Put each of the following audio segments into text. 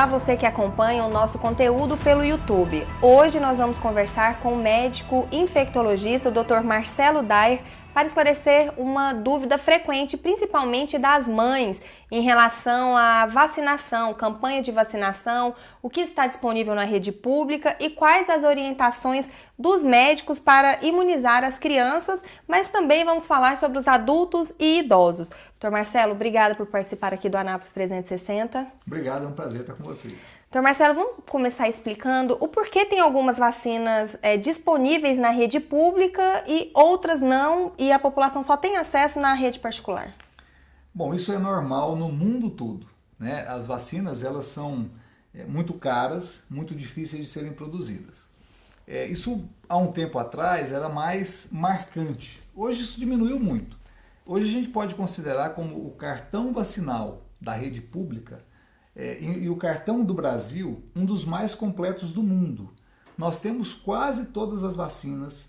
Olá, você que acompanha o nosso conteúdo pelo YouTube. Hoje nós vamos conversar com o médico infectologista, o Dr. Marcelo Dayer, para esclarecer uma dúvida frequente, principalmente das mães, em relação à vacinação, campanha de vacinação, o que está disponível na rede pública e quais as orientações dos médicos para imunizar as crianças, mas também vamos falar sobre os adultos e idosos. Dr. Marcelo, obrigada por participar aqui do Anápolis 360. Obrigado, é um prazer estar com vocês. Dr. Marcelo, vamos começar explicando o porquê tem algumas vacinas disponíveis na rede pública e outras não, e a população só tem acesso na rede particular. Bom, isso é normal no mundo todo, né? As vacinas, elas são muito caras, muito difíceis de serem produzidas. Isso, há um tempo atrás, era mais marcante. Hoje isso diminuiu muito. Hoje a gente pode considerar como o cartão vacinal da rede pública e o cartão do Brasil um dos mais completos do mundo. Nós temos quase todas as vacinas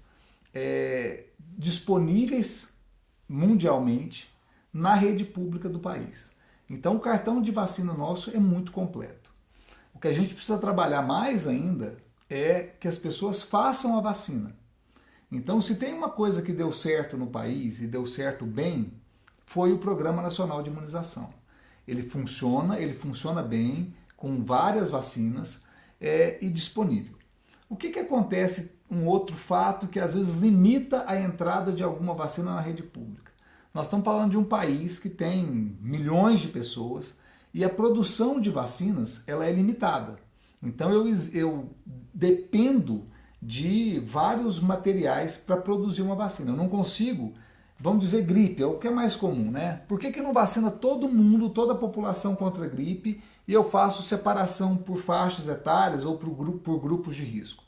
disponíveis mundialmente na rede pública do país. Então o cartão de vacina nosso é muito completo. O que a gente precisa trabalhar mais ainda é que as pessoas façam a vacina. Então, se tem uma coisa que deu certo no país e deu certo bem, foi o Programa Nacional de Imunização. Ele funciona bem, com várias vacinas e disponível. O que acontece, um outro fato que às vezes limita a entrada de alguma vacina na rede pública? Nós estamos falando de um país que tem milhões de pessoas e a produção de vacinas ela é limitada. Então eu dependo de vários materiais para produzir uma vacina. Eu não consigo, vamos dizer, gripe, é o que é mais comum, né? Por que não vacina todo mundo, toda a população contra a gripe e eu faço separação por faixas etárias ou por grupos de risco?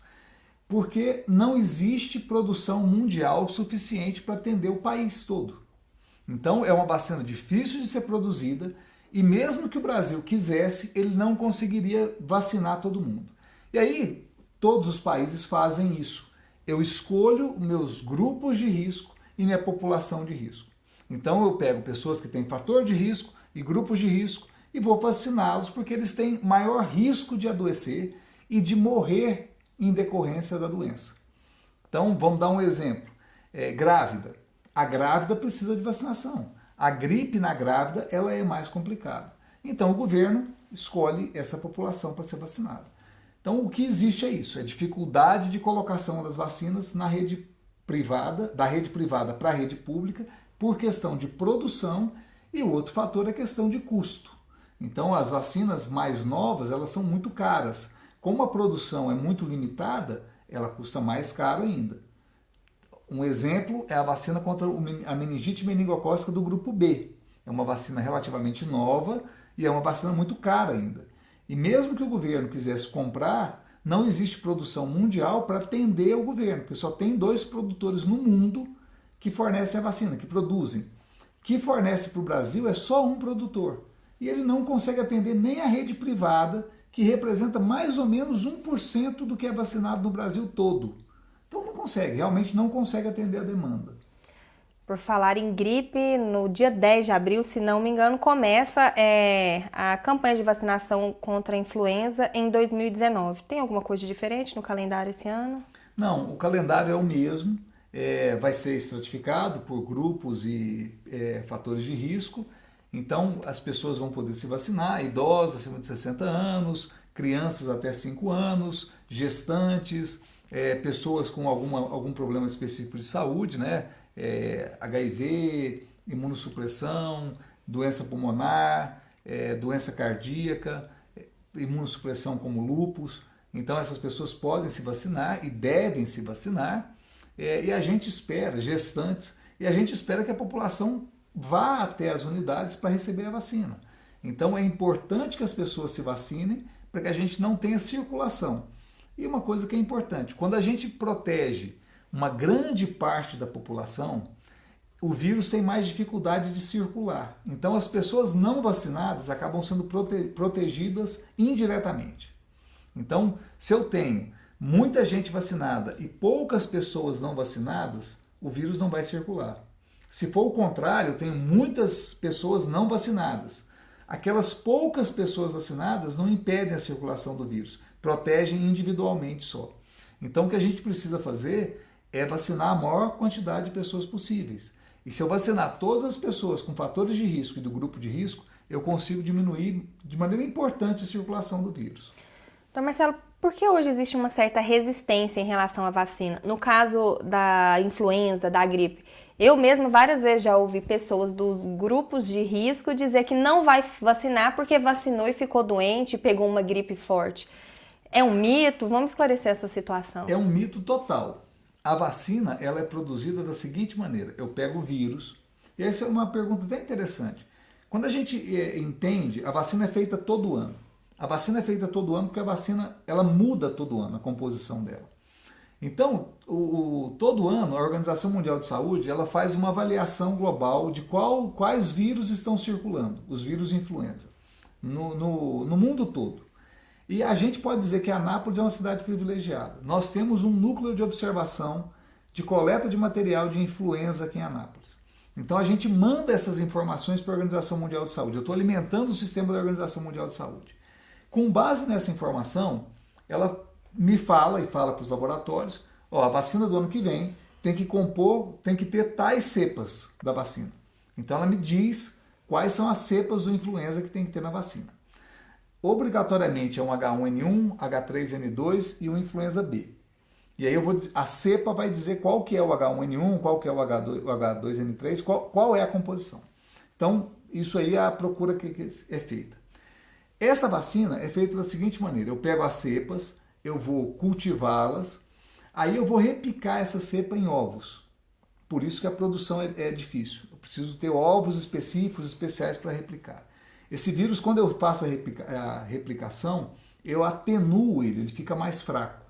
Porque não existe produção mundial suficiente para atender o país todo. Então é uma vacina difícil de ser produzida e mesmo que o Brasil quisesse, ele não conseguiria vacinar todo mundo. E aí, todos os países fazem isso. Eu escolho meus grupos de risco e minha população de risco. Então eu pego pessoas que têm fator de risco e grupos de risco e vou vaciná-los porque eles têm maior risco de adoecer e de morrer em decorrência da doença. Então vamos dar um exemplo. Grávida. A grávida precisa de vacinação. A gripe na grávida ela é mais complicada. Então o governo escolhe essa população para ser vacinada. Então o que existe é isso, é dificuldade de colocação das vacinas na rede privada, da rede privada para a rede pública, por questão de produção e o outro fator é a questão de custo. Então as vacinas mais novas, elas são muito caras. Como a produção é muito limitada, ela custa mais caro ainda. Um exemplo é a vacina contra a meningite meningocócica do grupo B. É uma vacina relativamente nova e é uma vacina muito cara ainda. E mesmo que o governo quisesse comprar, não existe produção mundial para atender o governo, porque só tem 2 produtores no mundo que fornecem a vacina, que produzem. Que fornece para o Brasil é só um produtor. E ele não consegue atender nem a rede privada, que representa mais ou menos 1% do que é vacinado no Brasil todo. Então não consegue, realmente não consegue atender a demanda. Por falar em gripe, no dia 10 de abril, se não me engano, começa a campanha de vacinação contra a influenza em 2019. Tem alguma coisa diferente no calendário esse ano? Não, o calendário é o mesmo, vai ser estratificado por grupos e fatores de risco. Então as pessoas vão poder se vacinar, idosos acima de 60 anos, crianças até 5 anos, gestantes, pessoas com algum problema específico de saúde, né? HIV, imunossupressão, doença pulmonar, doença cardíaca, imunossupressão como lúpus. Então essas pessoas podem se vacinar e devem se vacinar e a gente espera, gestantes, e a gente espera que a população vá até as unidades para receber a vacina. Então é importante que as pessoas se vacinem para que a gente não tenha circulação. E uma coisa que é importante, quando a gente protege uma grande parte da população, o vírus tem mais dificuldade de circular. Então as pessoas não vacinadas acabam sendo protegidas indiretamente. Então, se eu tenho muita gente vacinada e poucas pessoas não vacinadas, o vírus não vai circular. Se for o contrário, eu tenho muitas pessoas não vacinadas, aquelas poucas pessoas vacinadas não impedem a circulação do vírus, protegem individualmente só. Então o que a gente precisa fazer é vacinar a maior quantidade de pessoas possíveis. E se eu vacinar todas as pessoas com fatores de risco e do grupo de risco, eu consigo diminuir de maneira importante a circulação do vírus. Então, Marcelo, por que hoje existe uma certa resistência em relação à vacina? No caso da influenza, da gripe, eu mesma várias vezes já ouvi pessoas dos grupos de risco dizer que não vai vacinar porque vacinou e ficou doente, pegou uma gripe forte. É um mito? Vamos esclarecer essa situação. É um mito total. A vacina ela é produzida da seguinte maneira: eu pego o vírus, e essa é uma pergunta até interessante. Quando a gente entende, a vacina é feita todo ano. A vacina é feita todo ano porque a vacina ela muda todo ano a composição dela. Então, todo ano a Organização Mundial de Saúde ela faz uma avaliação global de quais vírus estão circulando, os vírus influenza, no mundo todo. E a gente pode dizer que Anápolis é uma cidade privilegiada. Nós temos um núcleo de observação de coleta de material de influenza aqui em Anápolis. Então a gente manda essas informações para a Organização Mundial de Saúde. Eu estou alimentando o sistema da Organização Mundial de Saúde. Com base nessa informação, ela me fala e fala para os laboratórios, a vacina do ano que vem tem que ter tais cepas da vacina. Então ela me diz quais são as cepas do influenza que tem que ter na vacina. Obrigatoriamente é um H1N1, H3N2 e um influenza B. E aí a cepa vai dizer qual que é o H1N1, qual que é o H2N3, qual é a composição. Então, isso aí é a procura que é feita. Essa vacina é feita da seguinte maneira: eu pego as cepas, eu vou cultivá-las, aí eu vou repicar essa cepa em ovos. Por isso que a produção é difícil. Eu preciso ter ovos específicos, especiais para replicar. Esse vírus, quando eu faço a replicação, eu atenuo ele fica mais fraco.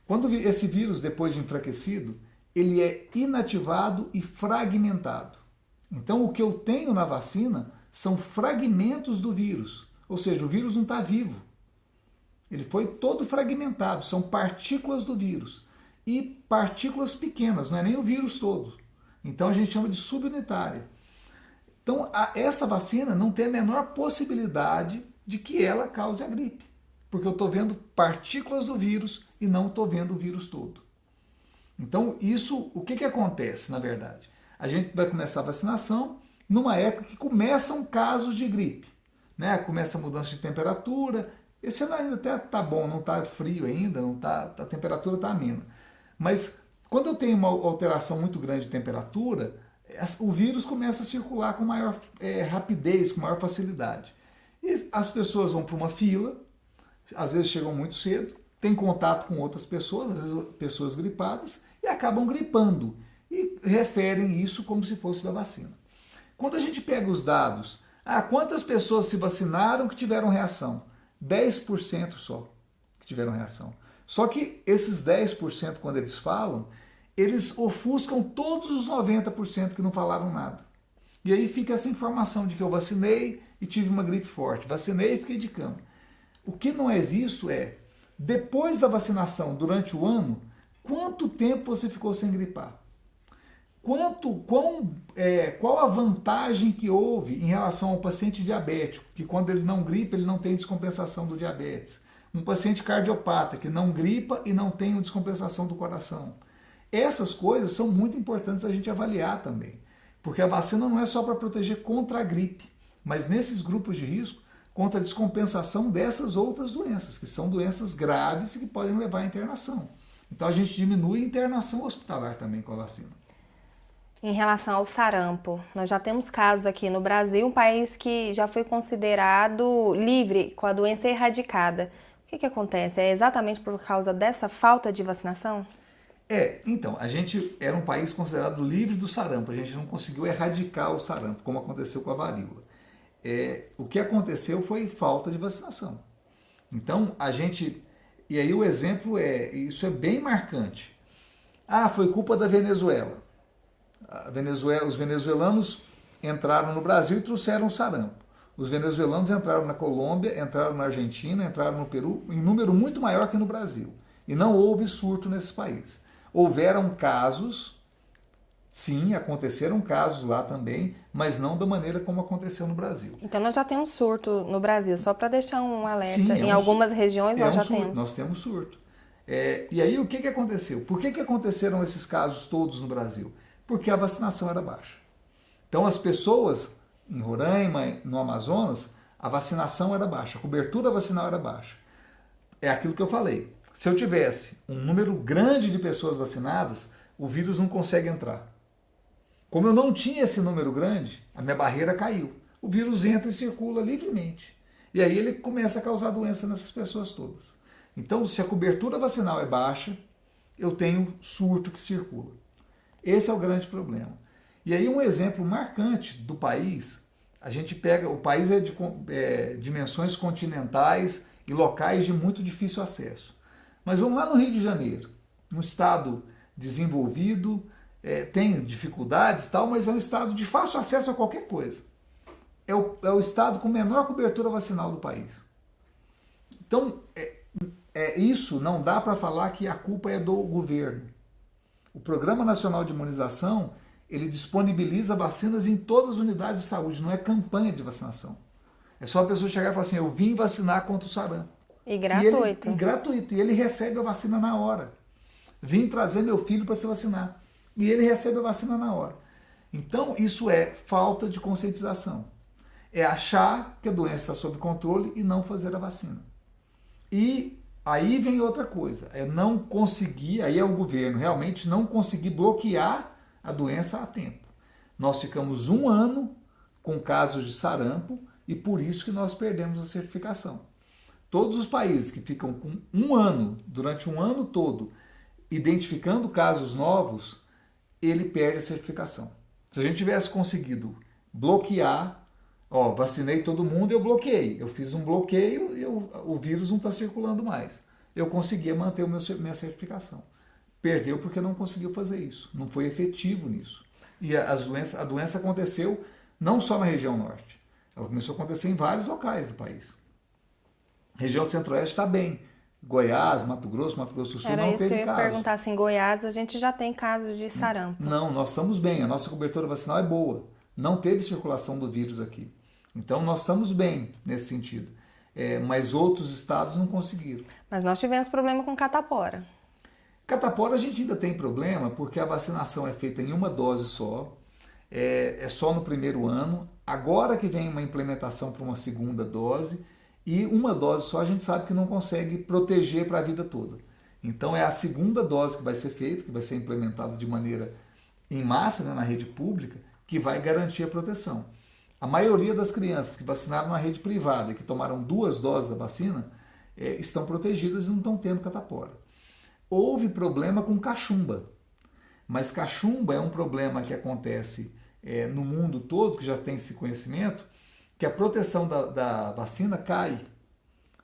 Quando esse vírus, depois de enfraquecido, ele é inativado e fragmentado. Então o que eu tenho na vacina são fragmentos do vírus, ou seja, o vírus não está vivo. Ele foi todo fragmentado, são partículas do vírus. E partículas pequenas, não é nem o vírus todo. Então a gente chama de subunitária. Então, essa vacina não tem a menor possibilidade de que ela cause a gripe, porque eu estou vendo partículas do vírus e não estou vendo o vírus todo. Então, o que acontece, na verdade? A gente vai começar a vacinação numa época que começam casos de gripe, né? Começa a mudança de temperatura. Esse ano ainda até está bom, não está frio ainda, a temperatura está amena. Mas quando eu tenho uma alteração muito grande de temperatura, o vírus começa a circular com maior rapidez, com maior facilidade. E as pessoas vão para uma fila, às vezes chegam muito cedo, têm contato com outras pessoas, às vezes pessoas gripadas, e acabam gripando. E referem isso como se fosse da vacina. Quando a gente pega os dados, quantas pessoas se vacinaram que tiveram reação? 10% só que tiveram reação. Só que esses 10%, quando eles falam, eles ofuscam todos os 90% que não falaram nada. E aí fica essa informação de que eu vacinei e tive uma gripe forte. Vacinei e fiquei de cama. O que não é visto é, depois da vacinação, durante o ano, quanto tempo você ficou sem gripar? Qual a vantagem que houve em relação ao paciente diabético, que quando ele não gripa, ele não tem descompensação do diabetes. Um paciente cardiopata, que não gripa e não tem descompensação do coração. Essas coisas são muito importantes a gente avaliar também, porque a vacina não é só para proteger contra a gripe, mas nesses grupos de risco, contra a descompensação dessas outras doenças, que são doenças graves e que podem levar à internação. Então a gente diminui a internação hospitalar também com a vacina. Em relação ao sarampo, nós já temos casos aqui no Brasil, um país que já foi considerado livre, com a doença erradicada. O que acontece? É exatamente por causa dessa falta de vacinação? Então, a gente era um país considerado livre do sarampo, a gente não conseguiu erradicar o sarampo, como aconteceu com a varíola. O que aconteceu foi falta de vacinação. Então, e aí o exemplo isso é bem marcante. Foi culpa da Venezuela. Os venezuelanos entraram no Brasil e trouxeram o sarampo. Os venezuelanos entraram na Colômbia, entraram na Argentina, entraram no Peru, em número muito maior que no Brasil. E não houve surto nesses países. Houveram casos Sim, aconteceram casos lá também, mas não da maneira como aconteceu no Brasil. Então nós já temos surto no Brasil, só para deixar um alerta. Sim, Em algumas regiões nós já surto, temos. nós temos surto. E aí o que aconteceu? Por que aconteceram esses casos todos no Brasil? Porque a vacinação era baixa. Então as pessoas em Roraima, no Amazonas, a vacinação era baixa, a cobertura vacinal era baixa. É aquilo que eu falei. Se eu tivesse um número grande de pessoas vacinadas, o vírus não consegue entrar. Como eu não tinha esse número grande, a minha barreira caiu. O vírus entra e circula livremente. E aí ele começa a causar doença nessas pessoas todas. Então, se a cobertura vacinal é baixa, eu tenho surto que circula. Esse é o grande problema. E aí um exemplo marcante do país, a gente pega, o país é de dimensões continentais e locais de muito difícil acesso. Mas vamos lá no Rio de Janeiro, um estado desenvolvido, tem dificuldades e tal, mas é um estado de fácil acesso a qualquer coisa. É o estado com menor cobertura vacinal do país. Então, isso não dá para falar que a culpa é do governo. O Programa Nacional de Imunização, ele disponibiliza vacinas em todas as unidades de saúde, não é campanha de vacinação. É só a pessoa chegar e falar assim, eu vim vacinar contra o sarampo. E gratuito. E gratuito. E ele recebe a vacina na hora. Vim trazer meu filho para se vacinar. E ele recebe a vacina na hora. Então, isso é falta de conscientização. É achar que a doença está sob controle e não fazer a vacina. E aí vem outra coisa. É não conseguir, aí é o governo realmente não conseguir bloquear a doença a tempo. Nós ficamos 1 ano com casos de sarampo e por isso que nós perdemos a certificação. Todos os países que ficam com 1 ano, durante 1 ano todo, identificando casos novos, ele perde a certificação. Se a gente tivesse conseguido bloquear, vacinei todo mundo, eu bloqueei. Eu fiz um bloqueio, o vírus não está circulando mais. Eu conseguia manter minha certificação. Perdeu porque não conseguiu fazer isso. Não foi efetivo nisso. E a doença aconteceu não só na região norte. Ela começou a acontecer em vários locais do país. A região centro-oeste está bem. Goiás, Mato Grosso do Sul Era não isso teve que eu ia caso. perguntar, se em Goiás a gente já tem casos de sarampo. Não, nós estamos bem, a nossa cobertura vacinal é boa. Não teve circulação do vírus aqui. Então nós estamos bem nesse sentido. Mas outros estados não conseguiram. Mas nós tivemos problema com catapora. Catapora a gente ainda tem problema porque a vacinação é feita em uma dose só. É só no primeiro ano. Agora que vem uma implementação para uma segunda dose. E uma dose só a gente sabe que não consegue proteger para a vida toda. Então é a segunda dose que vai ser feita, que vai ser implementada de maneira em massa, né, na rede pública, que vai garantir a proteção. A maioria das crianças que vacinaram na rede privada e que tomaram 2 doses da vacina estão protegidas e não estão tendo catapora. Houve problema com cachumba, mas cachumba é um problema que acontece no mundo todo, que já tem esse conhecimento, que a proteção da vacina cai.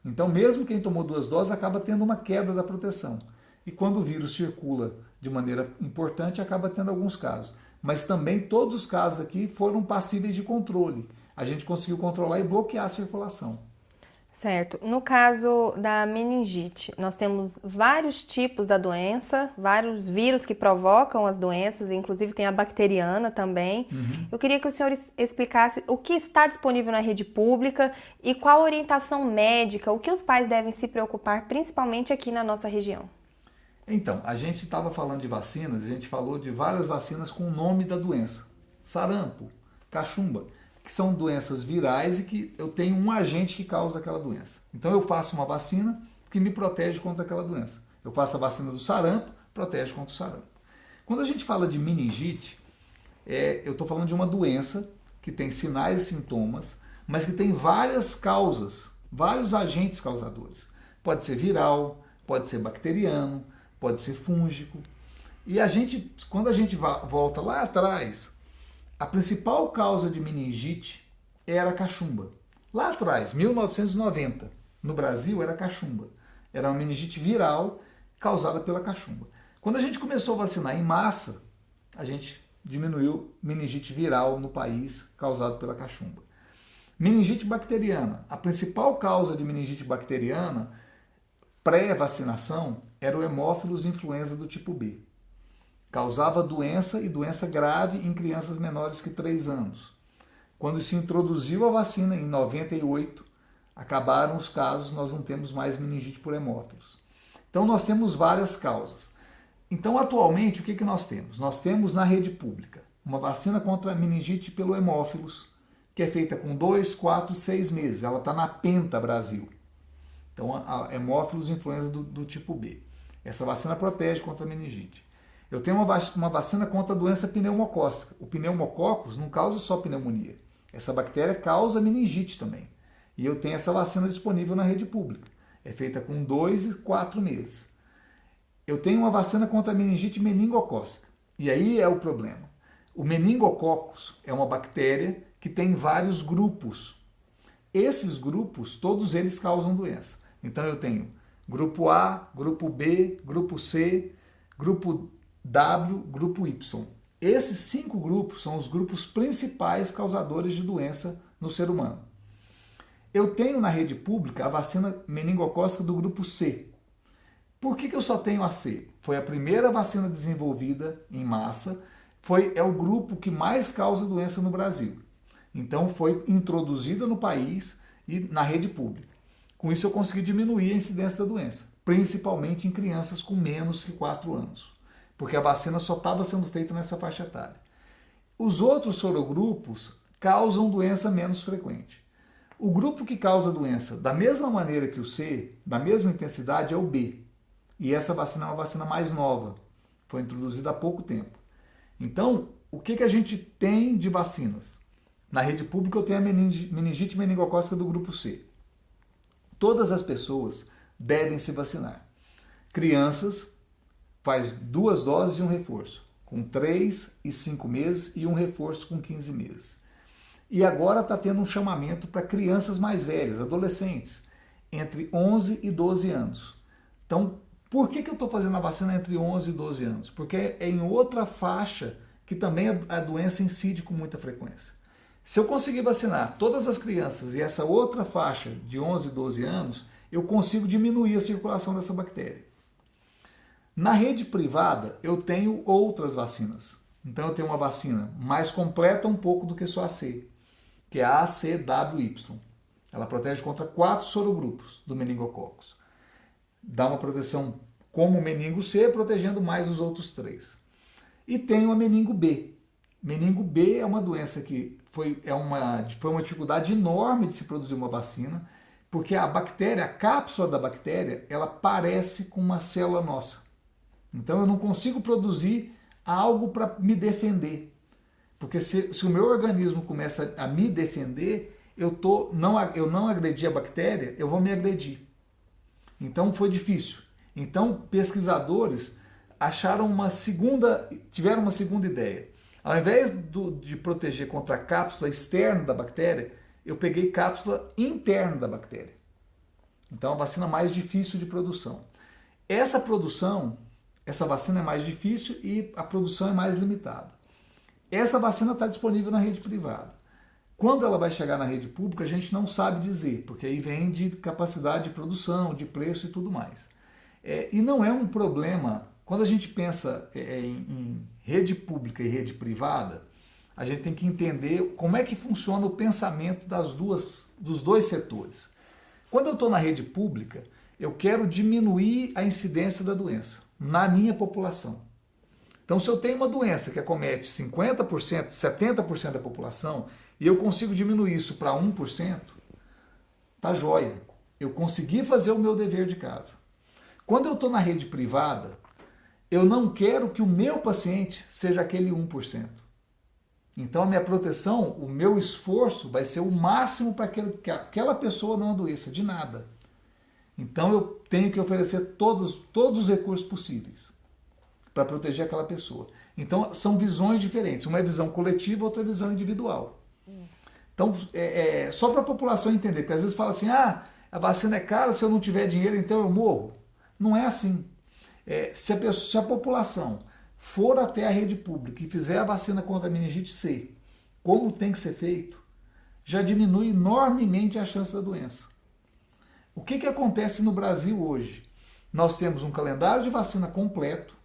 Então, mesmo quem tomou 2 doses acaba tendo uma queda da proteção. E quando o vírus circula de maneira importante, acaba tendo alguns casos. Mas também todos os casos aqui foram passíveis de controle. A gente conseguiu controlar e bloquear a circulação. Certo. No caso da meningite, nós temos vários tipos da doença, vários vírus que provocam as doenças, inclusive tem a bacteriana também. Uhum. Eu queria que o senhor explicasse o que está disponível na rede pública e qual a orientação médica, o que os pais devem se preocupar, principalmente aqui na nossa região. Então, a gente estava falando de vacinas, a gente falou de várias vacinas com o nome da doença. Sarampo, cachumba, que são doenças virais e que eu tenho um agente que causa aquela doença. Então eu faço uma vacina que me protege contra aquela doença. Eu faço a vacina do sarampo, protege contra o sarampo. Quando a gente fala de meningite, eu estou falando de uma doença que tem sinais e sintomas, mas que tem várias causas, vários agentes causadores. Pode ser viral, pode ser bacteriano, pode ser fúngico. E quando a gente volta lá atrás, a principal causa de meningite era a cachumba. Lá atrás, 1990, no Brasil era cachumba. Era uma meningite viral causada pela cachumba. Quando a gente começou a vacinar em massa, a gente diminuiu meningite viral no país causado pela cachumba. Meningite bacteriana. A principal causa de meningite bacteriana pré-vacinação era o Haemophilus influenza do tipo B. causava doença e doença grave em crianças menores que 3 anos. Quando se introduziu a vacina em 98, acabaram os casos, nós não temos mais meningite por hemófilos. Então nós temos várias causas. Então atualmente o que nós temos? Nós temos na rede pública uma vacina contra a meningite pelo hemófilos, que é feita com 2, 4, 6 meses. Ela está na Penta Brasil. Então a hemófilos influenza do tipo B. Essa vacina protege contra a meningite. Eu tenho uma vacina contra a doença pneumocócica. O pneumococcus não causa só pneumonia. Essa bactéria causa meningite também. E eu tenho essa vacina disponível na rede pública. É feita com 2 e 4 meses. Eu tenho uma vacina contra a meningite meningocócica. E aí é o problema. O meningococcus é uma bactéria que tem vários grupos. Esses grupos, todos eles causam doença. Então eu tenho grupo A, grupo B, grupo C, grupo W, grupo Y. Esses 5 grupos são os grupos principais causadores de doença no ser humano. Eu tenho na rede pública a vacina meningocócica do grupo C. Por que eu só tenho a C? Foi a primeira vacina desenvolvida em massa, é o grupo que mais causa doença no Brasil. Então foi introduzida no país e na rede pública. Com isso eu consegui diminuir a incidência da doença, principalmente em crianças com menos que 4 anos, porque a vacina só estava sendo feita nessa faixa etária. Os outros sorogrupos causam doença menos frequente. O grupo que causa doença da mesma maneira que o C, da mesma intensidade, é o B. E essa vacina é uma vacina mais nova, foi introduzida há pouco tempo. Então, o que a gente tem de vacinas? Na rede pública eu tenho a meningite meningocócica do grupo C. Todas as pessoas devem se vacinar. Crianças faz 2 doses de um reforço, com 3 e 5 meses e um reforço com 15 meses. E agora está tendo um chamamento para crianças mais velhas, adolescentes, entre 11 e 12 anos. Então, por que eu estou fazendo a vacina entre 11 e 12 anos? Porque é em outra faixa que também a doença incide com muita frequência. Se eu conseguir vacinar todas as crianças e essa outra faixa de 11 e 12 anos, eu consigo diminuir a circulação dessa bactéria. Na rede privada, eu tenho outras vacinas. Então eu tenho uma vacina mais completa um pouco do que só a C, que é a ACWY. Ela protege contra 4 sorogrupos do meningococcus. Dá uma proteção como o meningo C, protegendo mais os outros 3. E tenho a meningo B. Meningo B é uma doença que foi uma dificuldade enorme de se produzir uma vacina, porque a bactéria, a cápsula da bactéria, ela parece com uma célula nossa. Então eu não consigo produzir algo para me defender. Porque se o meu organismo começa a me defender, eu não agredi a bactéria, eu vou me agredir. Então foi difícil. Então pesquisadores tiveram uma segunda ideia. Ao invés de proteger contra a cápsula externa da bactéria, eu peguei cápsula interna da bactéria. Então é uma vacina mais difícil de produção. Essa vacina é mais difícil e a produção é mais limitada. Essa vacina está disponível na rede privada. Quando ela vai chegar na rede pública, a gente não sabe dizer, porque aí vem de capacidade de produção, de preço e tudo mais. E não é um problema, quando a gente pensa em rede pública e rede privada, a gente tem que entender como é que funciona o pensamento dos dois setores. Quando eu estou na rede pública, eu quero diminuir a incidência da doença na minha população. Então, se eu tenho uma doença que acomete 50%, 70% da população, e eu consigo diminuir isso para 1%, tá joia. Eu consegui fazer o meu dever de casa. Quando eu estou na rede privada, eu não quero que o meu paciente seja aquele 1%. Então, a minha proteção, o meu esforço vai ser o máximo para que aquela pessoa não adoeça de nada. Então, eu tenho que oferecer todos os recursos possíveis para proteger aquela pessoa. Então, são visões diferentes. Uma é visão coletiva, outra é visão individual. Então, só para a população entender, porque às vezes fala assim, a vacina é cara, se eu não tiver dinheiro, então eu morro. Não é assim. Se a população for até a rede pública e fizer a vacina contra a meningite C, como tem que ser feito, já diminui enormemente a chance da doença. O que acontece no Brasil hoje? Nós temos um calendário de vacina completo,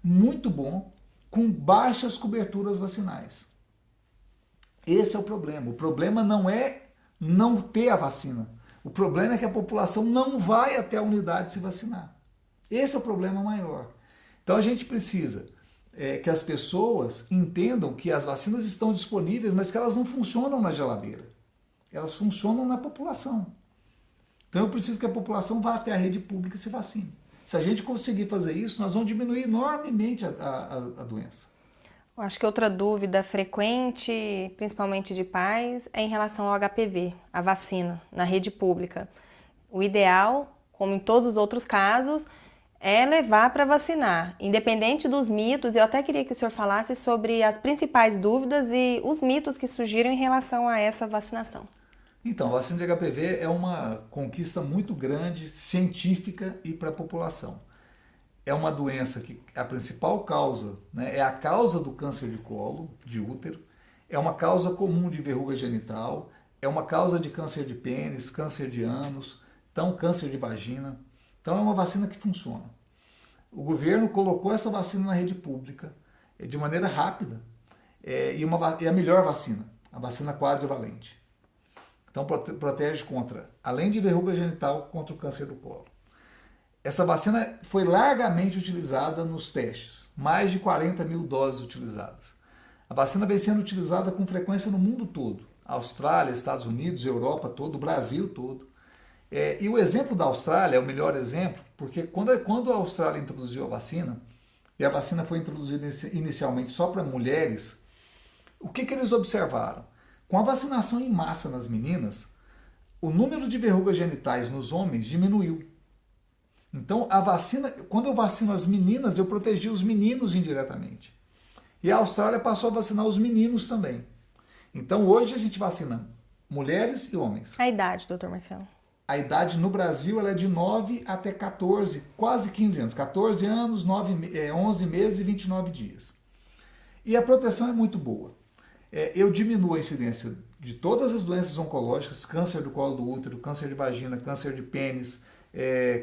muito bom, com baixas coberturas vacinais. Esse é o problema. O problema não é não ter a vacina. O problema é que a população não vai até a unidade se vacinar. Esse é o problema maior. Então a gente precisa que as pessoas entendam que as vacinas estão disponíveis, mas que elas não funcionam na geladeira. Elas funcionam na população. Então eu preciso que a população vá até a rede pública e se vacine. Se a gente conseguir fazer isso, nós vamos diminuir enormemente a doença. Eu acho que outra dúvida frequente, principalmente de pais, é em relação ao HPV, a vacina, na rede pública. O ideal, como em todos os outros casos, é levar para vacinar, independente dos mitos. Eu até queria que o senhor falasse sobre as principais dúvidas e os mitos que surgiram em relação a essa vacinação. Então, a vacina de HPV é uma conquista muito grande, científica e para a população. É uma doença que a principal causa, né, é a causa do câncer de colo, de útero, é uma causa comum de verruga genital, é uma causa de câncer de pênis, câncer de ânus, então câncer de vagina. Então é uma vacina que funciona. O governo colocou essa vacina na rede pública de maneira rápida e a melhor vacina, a vacina quadrivalente. Então protege contra, além de verruga genital, contra o câncer do colo. Essa vacina foi largamente utilizada nos testes, mais de 40 mil doses utilizadas. A vacina vem sendo utilizada com frequência no mundo todo, Austrália, Estados Unidos, Europa todo, Brasil todo. E o exemplo da Austrália é o melhor exemplo, porque quando a Austrália introduziu a vacina, e a vacina foi introduzida inicialmente só para mulheres, o que eles observaram? Com a vacinação em massa nas meninas, o número de verrugas genitais nos homens diminuiu. Então, a vacina, quando eu vacino as meninas, eu protegi os meninos indiretamente. E a Austrália passou a vacinar os meninos também. Então, hoje a gente vacina mulheres e homens. A idade, doutor Marcelo? A idade no Brasil ela é de 9 até 14, quase 15 anos. 14 anos, 11 meses e 29 dias. E a proteção é muito boa. Eu diminuo a incidência de todas as doenças oncológicas, câncer do colo do útero, câncer de vagina, câncer de pênis,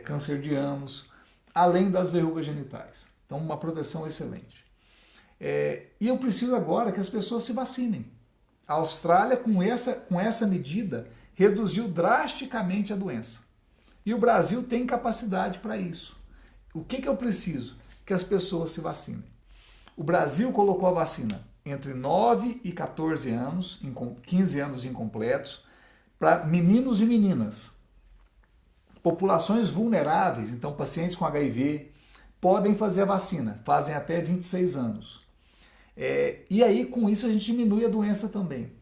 câncer de ânus, além das verrugas genitais. Então, uma proteção excelente. E eu preciso agora que as pessoas se vacinem. A Austrália, com essa medida, reduziu drasticamente a doença. E o Brasil tem capacidade para isso. O que eu preciso? Que as pessoas se vacinem. O Brasil colocou a vacina entre 9 e 14 anos, 15 anos incompletos, para meninos e meninas. Populações vulneráveis, então pacientes com HIV, podem fazer a vacina, fazem até 26 anos. E aí, com isso, a gente diminui a doença também.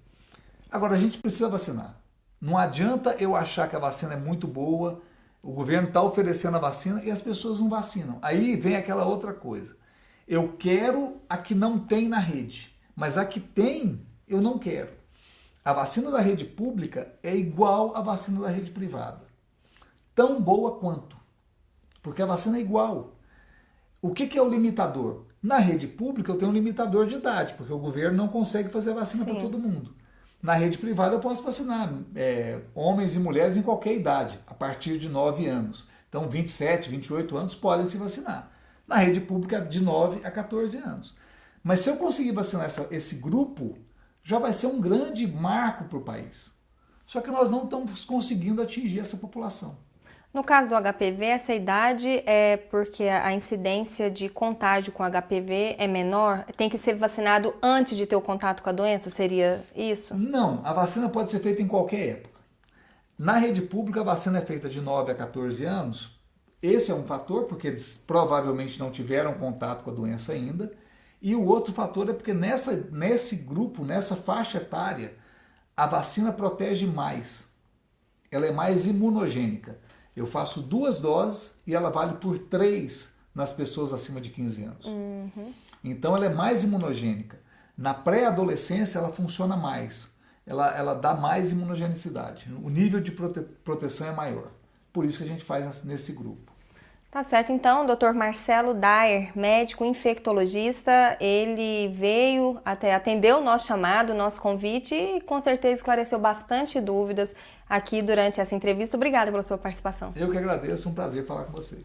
Agora, a gente precisa vacinar. Não adianta eu achar que a vacina é muito boa, o governo está oferecendo a vacina e as pessoas não vacinam. Aí vem aquela outra coisa. Eu quero a que não tem na rede, mas a que tem, eu não quero. A vacina da rede pública é igual à vacina da rede privada. Tão boa quanto. Porque a vacina é igual. O que é o limitador? Na rede pública eu tenho um limitador de idade, porque o governo não consegue fazer a vacina para todo mundo. Na rede privada eu posso vacinar homens e mulheres em qualquer idade, a partir de 9 anos. Então 27, 28 anos podem se vacinar. Na rede pública de 9 a 14 anos. Mas se eu conseguir vacinar esse grupo, já vai ser um grande marco para o país. Só que nós não estamos conseguindo atingir essa população. No caso do HPV, essa idade é porque a incidência de contágio com HPV é menor? Tem que ser vacinado antes de ter o contato com a doença? Seria isso? Não, a vacina pode ser feita em qualquer época. Na rede pública, a vacina é feita de 9 a 14 anos. Esse é um fator, porque eles provavelmente não tiveram contato com a doença ainda. E o outro fator é porque nesse grupo, nessa faixa etária, a vacina protege mais. Ela é mais imunogênica. Eu faço 2 doses e ela vale por 3 nas pessoas acima de 15 anos. Então ela é mais imunogênica. Na pré-adolescência ela funciona mais. Ela dá mais imunogenicidade. O nível de proteção é maior. Por isso que a gente faz nesse grupo. Tá certo, então, Dr. Marcelo Dair, médico infectologista, ele veio até atendeu o nosso chamado, o nosso convite e com certeza esclareceu bastante dúvidas aqui durante essa entrevista. Obrigada pela sua participação. Eu que agradeço, um prazer falar com você.